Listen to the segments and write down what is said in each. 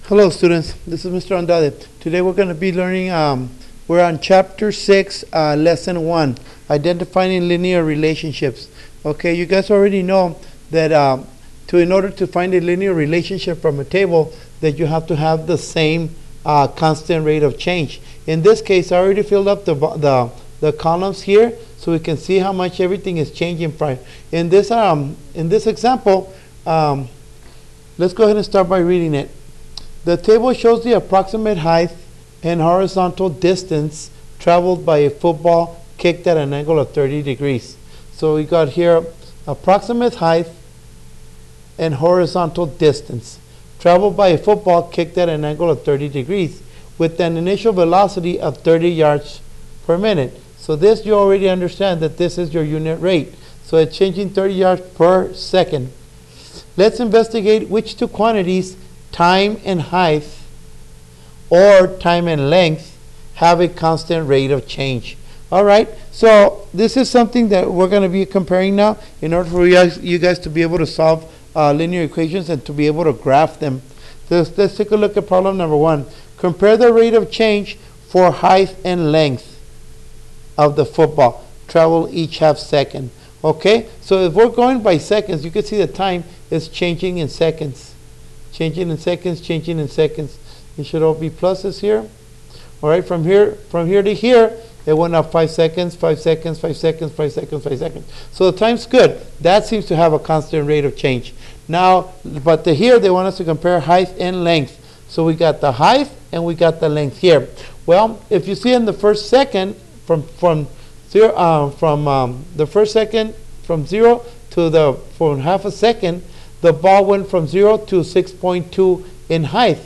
Hello students, this is Mr. Andrade. Today we're going to be learning, we're on chapter 6, lesson 1, identifying linear relationships. Okay, you guys already know that in order to find a linear relationship from a table, that you have to have the same constant rate of change. In this case, I already filled up the columns here so we can see how much everything is changing. In this example, let's go ahead and start by reading it. The table shows the approximate height and horizontal distance traveled by a football kicked at an angle of 30 degrees. So we got here approximate height and horizontal distance traveled by a football kicked at an angle of 30 degrees with an initial velocity of 30 yards per minute. So this, you already understand that this is your unit rate. So it's changing 30 yards per second. Let's investigate which two quantities, time and height, or time and length, have a constant rate of change. All right, so this is something that we're going to be comparing now in order for you guys to be able to solve linear equations and to be able to graph them. Let's take a look at problem number 1. Compare the rate of change for height and length of the football travel each half second. Okay, so if we're going by seconds, you can see the time is changing in seconds. Changing in seconds, changing in seconds. It should all be pluses here. All right, from here to here, it went up 5 seconds, 5 seconds, 5 seconds, 5 seconds, 5 seconds. So the time's good. That seems to have a constant rate of change. Now, but here they want us to compare height and length. So we got the height and we got the length here. Well, if you see in the first second, from 0 to from half a second, the ball went from 0 to 6.2 in height.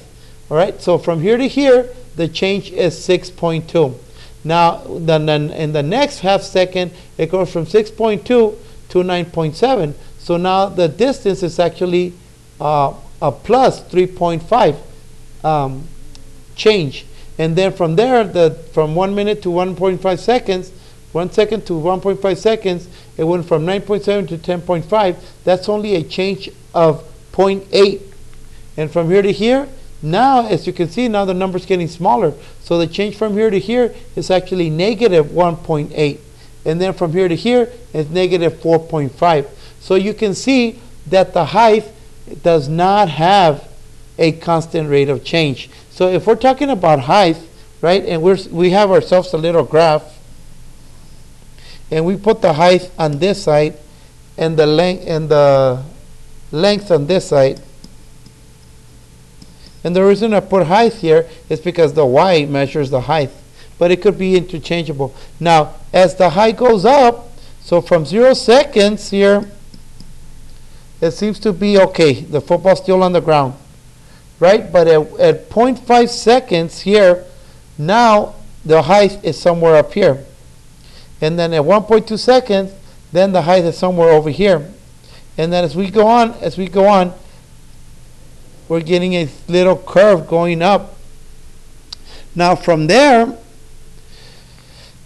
All right, so from here to here, the change is 6.2. Now, then in the next half second, it goes from 6.2 to 9.7. So now the distance is actually a plus 3.5 change. And then from there, from 1 minute to 1.5 seconds, 1 second to 1.5 seconds, it went from 9.7 to 10.5. That's only a change of 0.8. And from here to here, now, as you can see, now the number's getting smaller. So the change from here to here is actually negative 1.8. And then from here to here is negative 4.5. So you can see that the height does not have a constant rate of change. So if we're talking about height, right, and we have ourselves a little graph, and we put the height on this side and the length on this side. And the reason I put height here is because the y measures the height, but it could be interchangeable. Now, as the height goes up, so from 0 seconds here, it seems to be okay. The football's still on the ground, right? But at 0.5 seconds here, now the height is somewhere up here. And then at 1.2 seconds, then the height is somewhere over here. And then as we go on, we're getting a little curve going up. Now from there,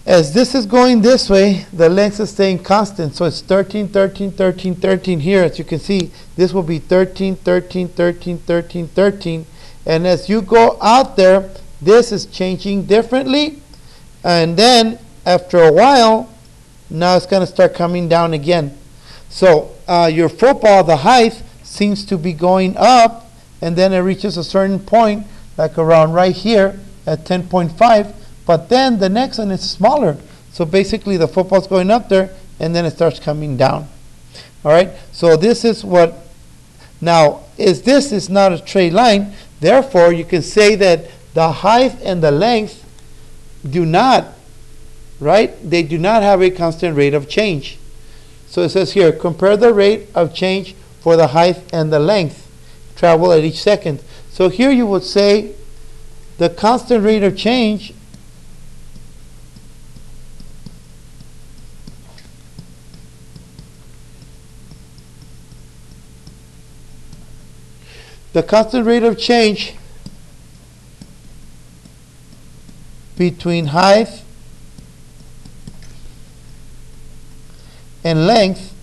as this is going this way, the length is staying constant. So it's 13, 13, 13, 13 here. As you can see, this will be 13, 13, 13, 13, 13. And as you go out there, this is changing differently. And then after a while, now it's going to start coming down again. So your football, the height seems to be going up, and then it reaches a certain point, like around right here at 10.5. But then the next one is smaller. So basically the football's going up there, and then it starts coming down. All right. So this is what. Now, this is not a straight line. Therefore, you can say that the height and the length do not. Right? They do not have a constant rate of change. So it says here, compare the rate of change for the height and the length travel at each second. So here you would say the constant rate of change between height and length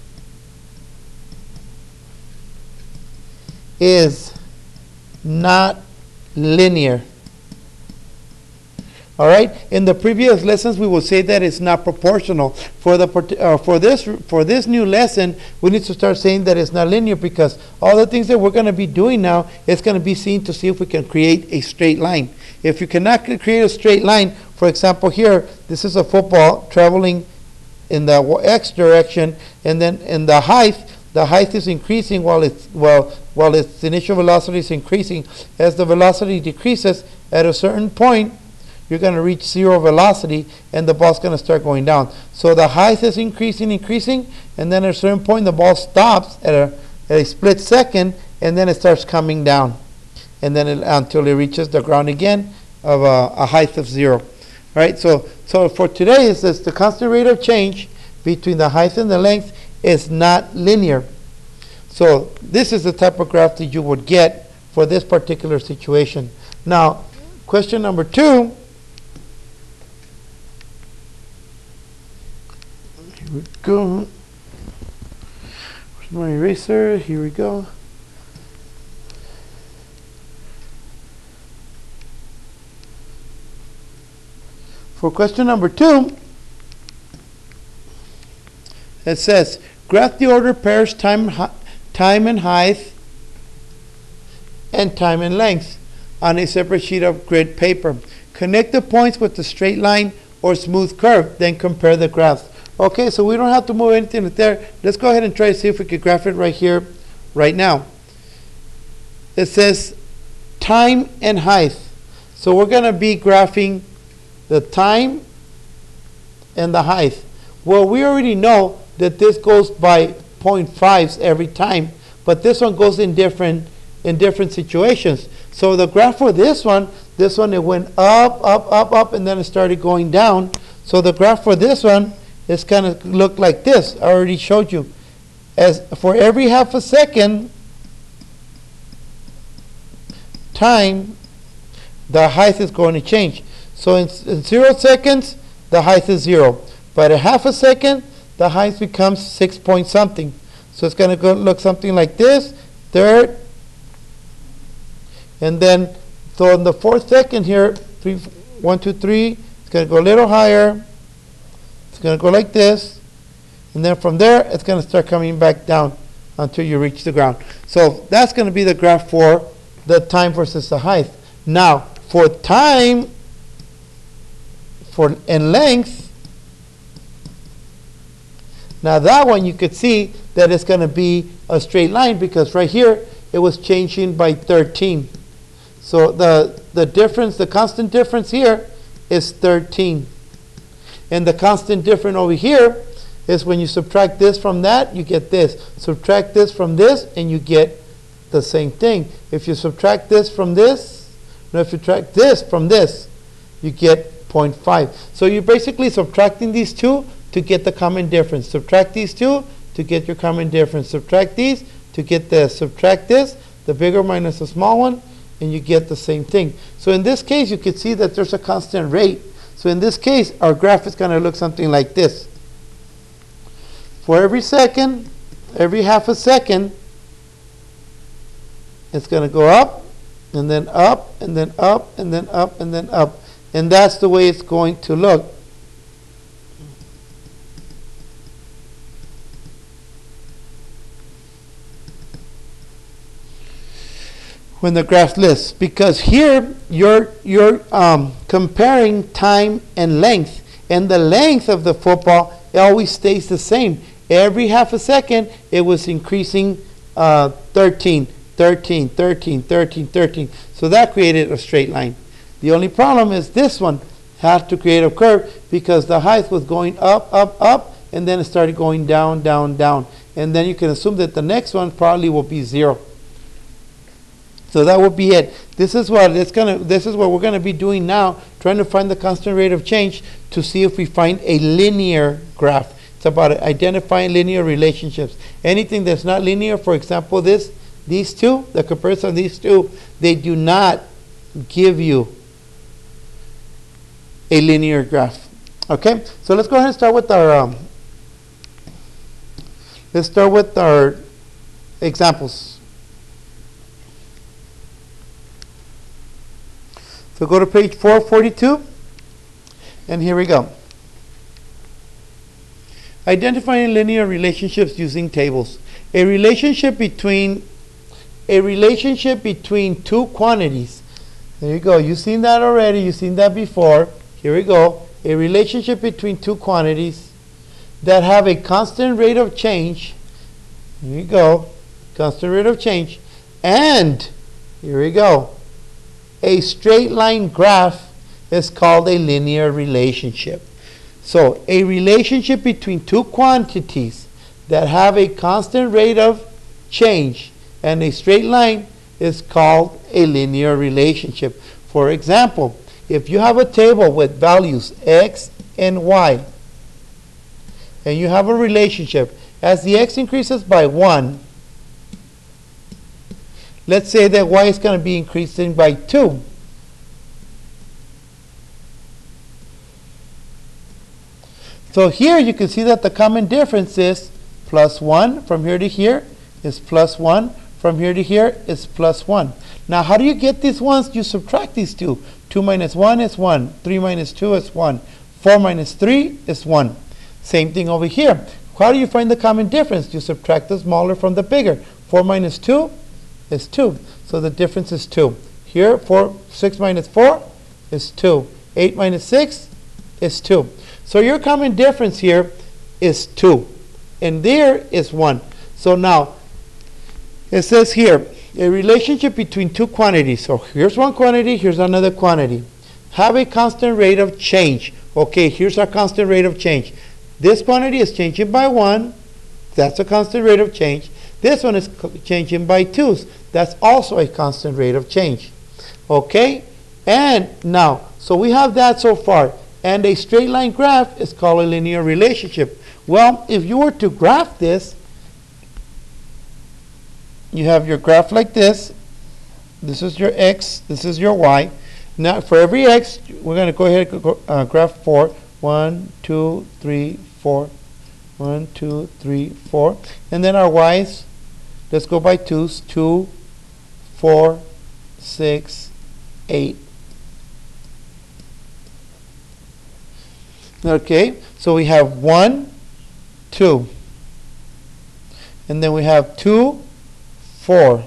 is not linear. All right. In the previous lessons, we will say that it's not proportional. For this new lesson, we need to start saying that it's not linear, because all the things that we're going to be doing now is going to be seen to see if we can create a straight line. If you cannot create a straight line, for example, here this is a football traveling in the x direction, and then in the height is increasing while its initial velocity is increasing. As the velocity decreases, at a certain point, you're going to reach zero velocity, and the ball's going to start going down. So the height is increasing, and then at a certain point, the ball stops at a split second, and then it starts coming down, and then until it reaches the ground again of a height of 0. Right? So for today, it says the constant rate of change between the height and the length is not linear. So this is the type of graph that you would get for this particular situation. Now, question number 2. Here we go. Where's my eraser? Here we go. For question number 2, it says, graph the order pairs time and height and time and length on a separate sheet of grid paper. Connect the points with the straight line or smooth curve, then compare the graphs. Okay, so we don't have to move anything there. Let's go ahead and try to see if we can graph it right here, right now. It says time and height. So we're going to be graphing the time and the height. Well, we already know that this goes by 0.5s every time, but this one goes in different situations. So the graph for this one it went up, and then it started going down. So the graph for this one is kind of look like this. I already showed you. As for every half a second time, the height is going to change. So in 0 seconds, the height is 0. But at half a second, the height becomes 6 point something. So it's going to look something like this. Third, and then so in the 4th second here, 1, 2, 3, it's going to go a little higher. It's going to go like this, and then from there it's going to start coming back down until you reach the ground. So that's going to be the graph for the time versus the height. Now for time and length, now that one you could see that it's going to be a straight line, because right here it was changing by 13. So the difference, the constant difference here is 13. And the constant difference over here is when you subtract this from that, you get this. Subtract this from this, and you get the same thing. If you subtract this from this, no, if you subtract this from this, you get 0.5. So you're basically subtracting these two to get the common difference. Subtract these two to get your common difference. Subtract these to get this. Subtract this, the bigger minus the small one, and you get the same thing. So in this case, you can see that there's a constant rate. So in this case, our graph is going to look something like this. For every second, every half a second, it's going to go up, and then up, and then up, and then up, and then up. And that's the way it's going to look. When the graph lists, because here you're comparing time and length, and the length of the football, it always stays the same. Every half a second it was increasing 13. So that created a straight line. The only problem is this one had to create a curve, because the height was going up, and then it started going down, and then you can assume that the next one probably will be 0. So that would be it. This is what we're going to be doing now, trying to find the constant rate of change to see if we find a linear graph. It's about identifying linear relationships. Anything that's not linear, for example, these two, the comparison of these two, they do not give you a linear graph. Okay, so let's go ahead and start with our examples. So go to page 442, and here we go. Identifying linear relationships using tables. A relationship between two quantities. There you go. You've seen that already. You've seen that before. Here we go. A relationship between two quantities that have a constant rate of change. Here you go. Constant rate of change. And, here we go, a straight line graph is called a linear relationship. So, a relationship between two quantities that have a constant rate of change and a straight line is called a linear relationship. For example, if you have a table with values x and y, and you have a relationship, as the x increases by 1, let's say that y is going to be increasing by 2. So here you can see that the common difference is plus 1 from here to here is plus 1. From here to here is plus 1. Now how do you get these ones? You subtract these two. 2 minus 1 is 1. 3 minus 2 is 1. 4 minus 3 is 1. Same thing over here. How do you find the common difference? You subtract the smaller from the bigger. 4 minus 2 is 2. So the difference is 2. Here, 6 minus 4 is 2. 8 minus 6 is 2. So your common difference here is 2. And there is 1. So now, it says here, a relationship between two quantities. So here's one quantity, here's another quantity. Have a constant rate of change. Okay, here's our constant rate of change. This quantity is changing by 1. That's a constant rate of change. This one is changing by 2. That's also a constant rate of change. Okay? And now, so we have that so far. And a straight line graph is called a linear relationship. Well, if you were to graph this, you have your graph like this. This is your x. This is your y. Now, for every x, we're going to go ahead and graph 4. 1, 2, 3, 4. 1, 2, 3, 4. And then our y's, let's go by 2's. 2, 4, 6, 8. Okay, so we have 1, 2. And then we have 2, 4.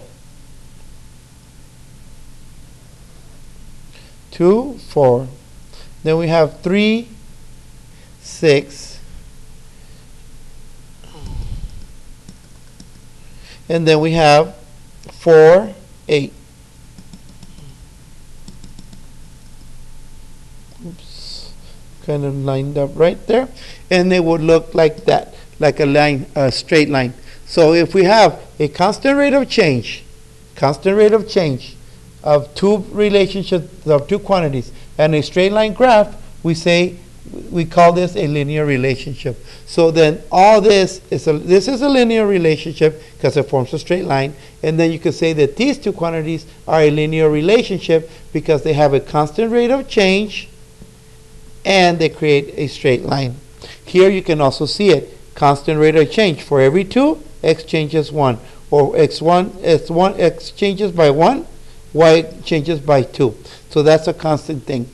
2, 4. Then we have 3, 6. And then we have 4, 8. Oops. Kind of lined up right there. And it would look like that, like a line, a straight line. So if we have a constant rate of change of two relationships, of two quantities, and a straight line graph, we call this a linear relationship. So then all this is a linear relationship because it forms a straight line. And then you could say that these two quantities are a linear relationship because they have a constant rate of change and they create a straight line. Here you can also see it. Constant rate of change. For every 2, x changes 1. Or x changes by 1, y changes by 2. So that's a constant thing.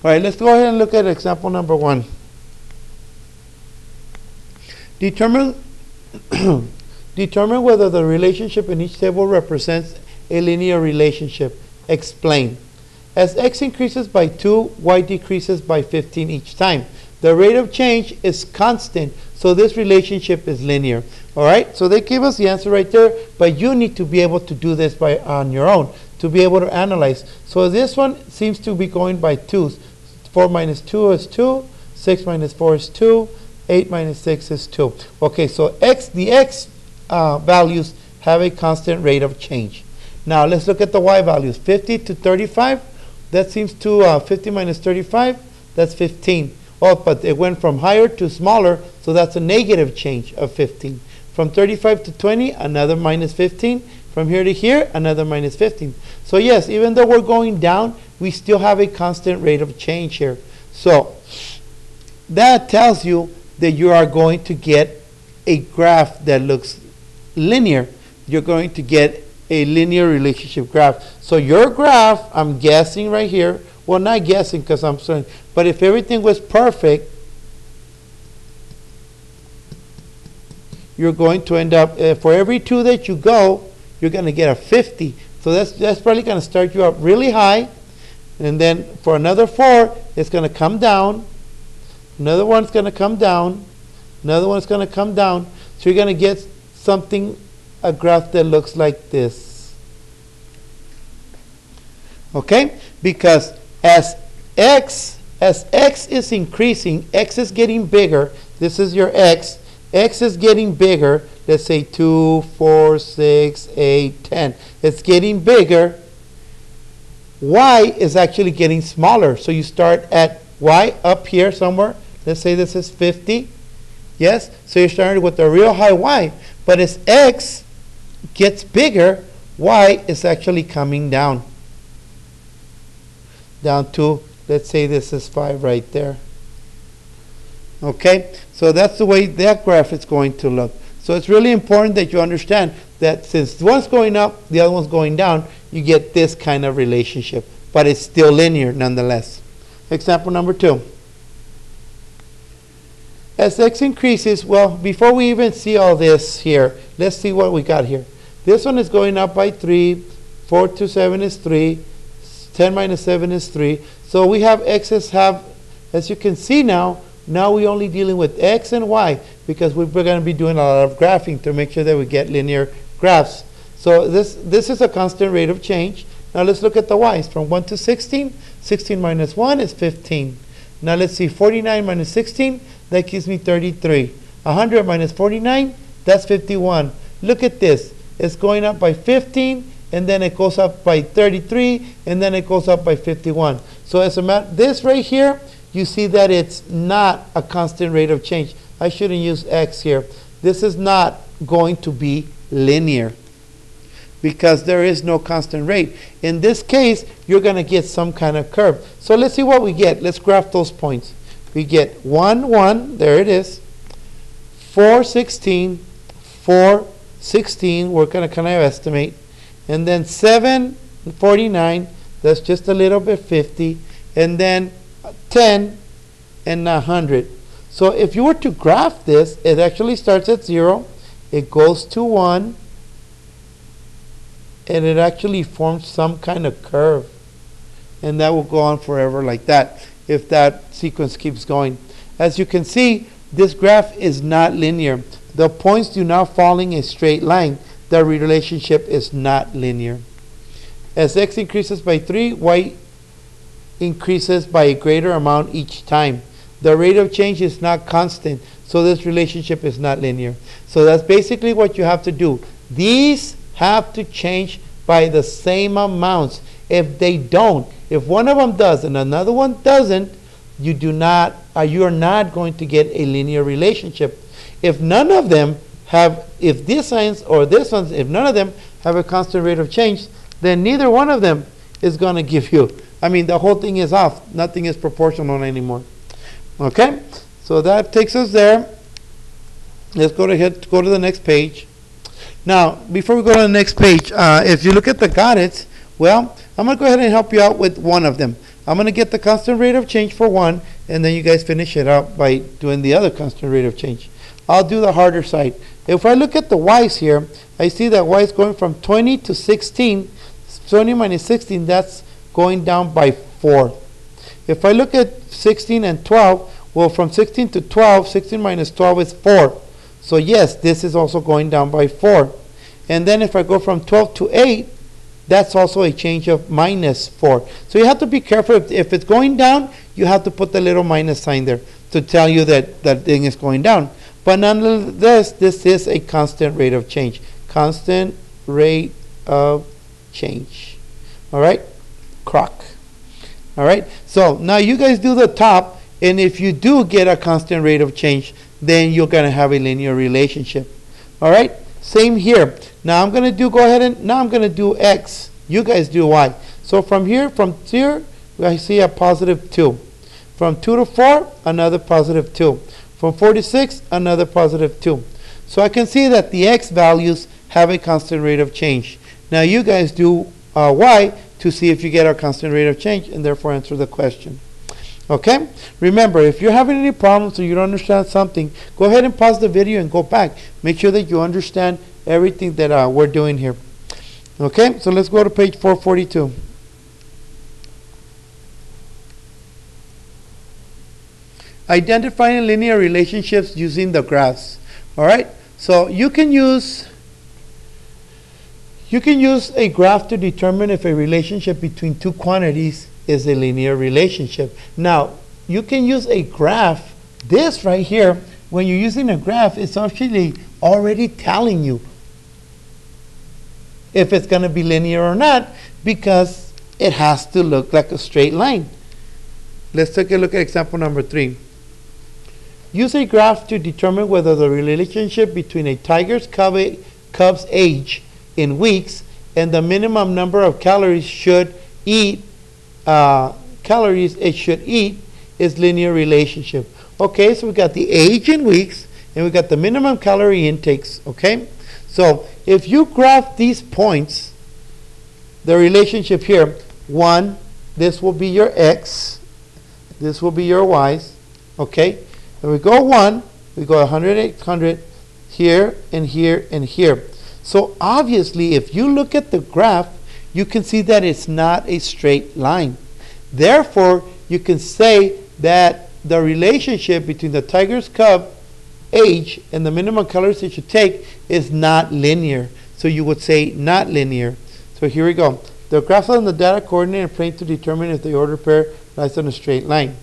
All right, let's go ahead and look at example number 1. Determine whether the relationship in each table represents a linear relationship. Explain. As x increases by 2, y decreases by 15 each time. The rate of change is constant, so this relationship is linear. All right, so they give us the answer right there, but you need to be able to do this on your own to be able to analyze. So this one seems to be going by 2's. 4 minus 2 is 2. 6 minus 4 is 2. 8 minus 6 is 2. Okay, so the x values have a constant rate of change. Now let's look at the y values. 50 to 35, that seems to 50 minus 35, that's 15. Oh, but it went from higher to smaller, so that's a negative change of 15. From 35 to 20, another minus 15. From here to here, another minus 15. So yes, even though we're going down, we still have a constant rate of change here. So that tells you that you are going to get a graph that looks linear. You're going to get a linear relationship graph. So your graph, I'm guessing right here, Well, not guessing because I'm saying, but if everything was perfect, you're going to end up, for every 2 that you go, you're going to get a 50. So that's probably going to start you up really high. And then for another 4, it's going to come down. Another one's going to come down. Another one's going to come down. So you're going to get something, a graph that looks like this. Okay? Because as x is increasing, x is getting bigger. This is your x. X is getting bigger. Let's say 2, 4, 6, 8, 10. It's getting bigger. Y is actually getting smaller. So you start at y up here somewhere. Let's say this is 50. Yes? So you're starting with a real high y. But as x gets bigger, y is actually coming down. Down to, let's say this is 5 right there. Okay? So that's the way that graph is going to look. So it's really important that you understand that since one's going up, the other one's going down, you get this kind of relationship. But it's still linear nonetheless. Example number 2. As x increases, well, before we even see all this here, let's see what we got here. This one is going up by 3. 4 to 7 is 3. 10 minus 7 is 3. So we have x's have, as you can see now we're only dealing with x and y because we're going to be doing a lot of graphing to make sure that we get linear graphs. So this is a constant rate of change. Now let's look at the y's. From 1 to 16, 16 minus 1 is 15. Now let's see, 49 minus 16, that gives me 33. 100 minus 49, that's 51. Look at this. It's going up by 15, and then it goes up by 33, and then it goes up by 51. So as a matter, this right here, you see that it's not a constant rate of change. I shouldn't use x here. This is not going to be linear because there is no constant rate. In this case, you're going to get some kind of curve. So let's see what we get. Let's graph those points. We get 1, 1, there it is. 4, 16, 4, 16, we're going to kind of estimate. And then 7, 49, that's just a little bit 50. And then 10 and 100. So if you were to graph this, it actually starts at 0, it goes to 1, and it actually forms some kind of curve. And that will go on forever like that if that sequence keeps going. As you can see, this graph is not linear. The points do not fall in a straight line. The relationship is not linear. As x increases by 3, y increases by a greater amount each time. The rate of change is not constant, so this relationship is not linear. So that's basically what you have to do. These have to change by the same amounts. If they don't, if one of them does and another one doesn't, you are not going to get a linear relationship. If none of them have, if this signs or this one's, if none of them have a constant rate of change, then neither one of them is going to give you, I mean, the whole thing is off. Nothing is proportional anymore. Okay? So that takes us there. Let's go to the next page. Now, before we go to the next page, if you look at the got it, well, I'm going to go ahead and help you out with one of them. I'm going to get the constant rate of change for one, and then you guys finish it out by doing the other constant rate of change. I'll do the harder side. If I look at the y's here, I see that y is going from 20 to 16. 20 minus 16, that's going down by 4. If I look at 16 and 12, well, from 16 to 12, 16 minus 12 is 4. So yes, this is also going down by 4. And then if I go from 12 to 8, that's also a change of minus 4. So you have to be careful. If it's going down, you have to put the little minus sign there to tell you that that thing is going down. But nonetheless, this is a constant rate of change. Constant rate of change. All right? Croc. All right? So now you guys do the top, and if you do get a constant rate of change, then you're going to have a linear relationship. All right? Same here. Now I'm going to do x. You guys do y. So from here, I see a positive 2. From 2 to 4, another positive 2. From 4 to 6, another positive 2. So I can see that the x values have a constant rate of change. Now you guys do y to see if you get our constant rate of change and therefore answer the question. Okay? Remember, if you're having any problems or you don't understand something, go ahead and pause the video and go back. Make sure that you understand everything that we're doing here. Okay? So let's go to page 442. Identifying linear relationships using the graphs. All right? So you can use a graph to determine if a relationship between two quantities is a linear relationship. Now, you can use a graph. This right here, when you're using a graph, it's actually already telling you if it's going to be linear or not, because it has to look like a straight line. Let's take a look at example number 3. Use a graph to determine whether the relationship between a tiger's cub's age in weeks and the minimum number of calories it should eat is linear relationship. Okay, so we got the age in weeks and we got the minimum calorie intakes. Okay, so if you graph these points, the relationship here, 1, this will be your x, this will be your y's. Okay, and we go 1, we go 100, 800 here and here and here. So obviously, if you look at the graph, you can see that it's not a straight line. Therefore, you can say that the relationship between the tiger's cub age and the minimum calories it should take is not linear. So you would say not linear. So here we go. The graph on the data coordinate plane to determine if the ordered pair lies on a straight line.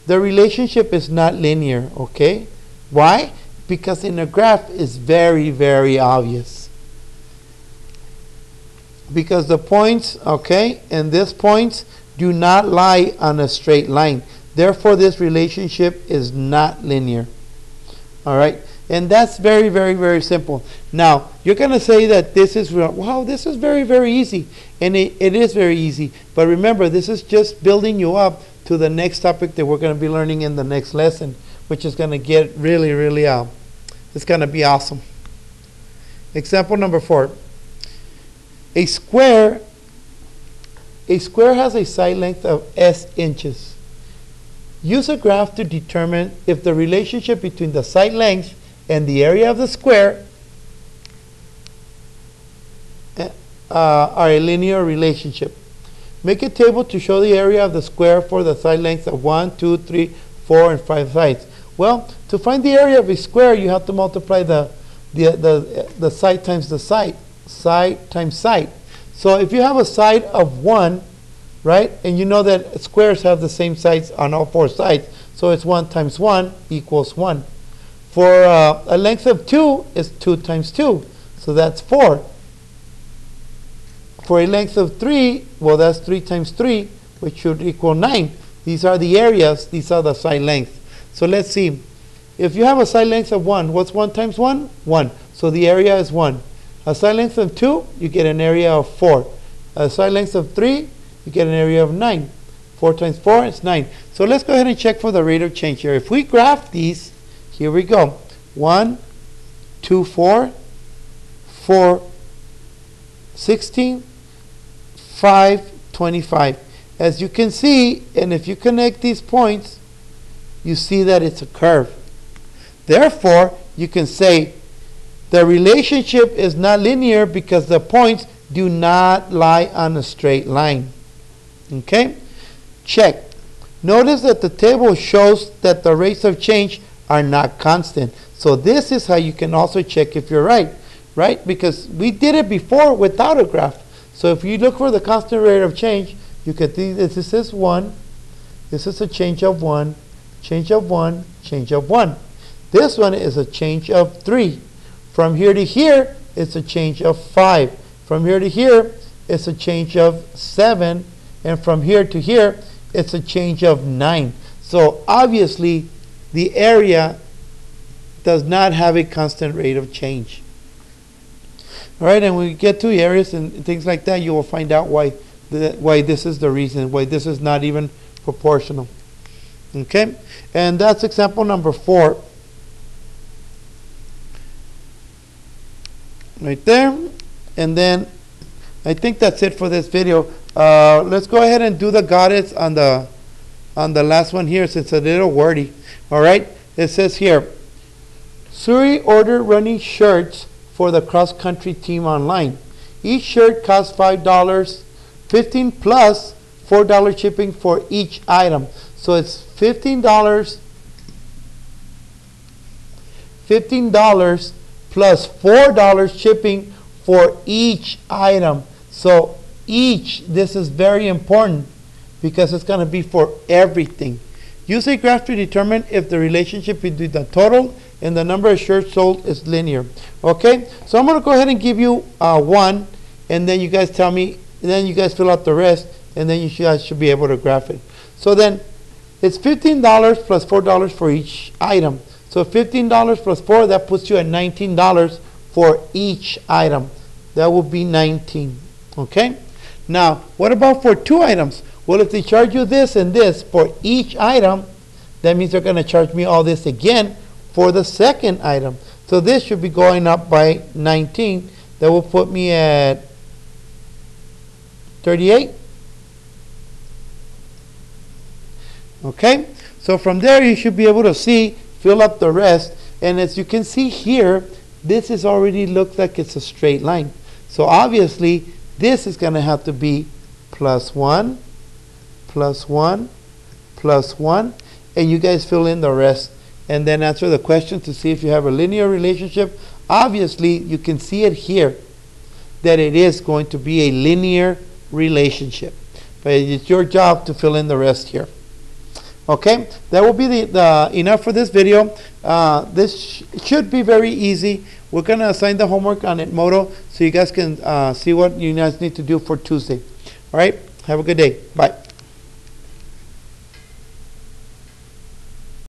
The relationship is not linear, okay? Why? Because in a graph it's very, very obvious. Because the points, okay, and these points do not lie on a straight line. Therefore, this relationship is not linear. All right, and that's very, very, very simple. Now, you're going to say that this is, wow, this is very, very easy. And it is very easy. But remember, this is just building you up to the next topic that we're going to be learning in the next lesson, which is going to get really, really, it's going to be awesome. Example number 4. A square has a side length of s inches. Use a graph to determine if the relationship between the side length and the area of the square are a linear relationship. Make a table to show the area of the square for the side lengths of 1, 2, 3, 4, and 5 sides. Well, to find the area of a square, you have to multiply the side times the side. Side times side. So if you have a side of 1, right, and you know that squares have the same sides on all 4 sides, so it's 1 times 1 equals 1. For a length of 2 is 2 times 2, so that's 4. For a length of 3, well, that's 3 times 3, which should equal 9. These are the areas, these are the side lengths. So let's see. If you have a side length of 1, what's 1 times 1? 1. So the area is 1. A side length of 2, you get an area of 4. A side length of 3, you get an area of 9. 4 times 4 is 9. So let's go ahead and check for the rate of change here. If we graph these, here we go. 1, 2, 4, 4, 16, 5, 25. As you can see, and if you connect these points, you see that it's a curve. Therefore, you can say the relationship is not linear because the points do not lie on a straight line. Okay? Check. Notice that the table shows that the rates of change are not constant. So this is how you can also check if you're right, right? Because we did it before without a graph. So if you look for the constant rate of change, you can think that this is 1, this is a change of 1, change of 1, change of 1. This one is a change of 3. From here to here, it's a change of 5. From here to here, it's a change of 7. And from here to here, it's a change of 9. So obviously, the area does not have a constant rate of change. All right, and when we get to areas and things like that, you will find out why this is the reason, why this is not even proportional. Okay, and that's example number 4. Right there. And then I think that's it for this video. Let's go ahead and do the got it's on the last one here, since it's a little wordy. All right, it says here, Suri ordered running shirts for the cross-country team online. Each shirt costs $5, 15 plus $4 shipping for each item. So it's $15 plus $4 shipping for each item. So each, this is very important because it's going to be for everything. Use a graph to determine if the relationship between the total and the number of shirts sold is linear. Okay, so I'm going to go ahead and give you one, and then you guys tell me, and then you guys fill out the rest, and then you guys should be able to graph it. So then it's $15 plus $4 for each item. So $15 plus 4, that puts you at $19 for each item. That would be 19. Okay? Now, what about for 2 items? Well, if they charge you this and this for each item, that means they're going to charge me all this again for the second item. So this should be going up by 19. That will put me at 38. Okay? So from there, you should be able to see, fill up the rest. And as you can see here, this is already looks like it's a straight line. So obviously, this is going to have to be plus 1, plus 1, plus 1, and you guys fill in the rest and then answer the question to see if you have a linear relationship. Obviously, you can see it here that it is going to be a linear relationship. But it's your job to fill in the rest here. Okay, that will be the enough for this video. This should be very easy. We're going to assign the homework on Edmodo so you guys can see what you guys need to do for Tuesday. All right, have a good day. Bye.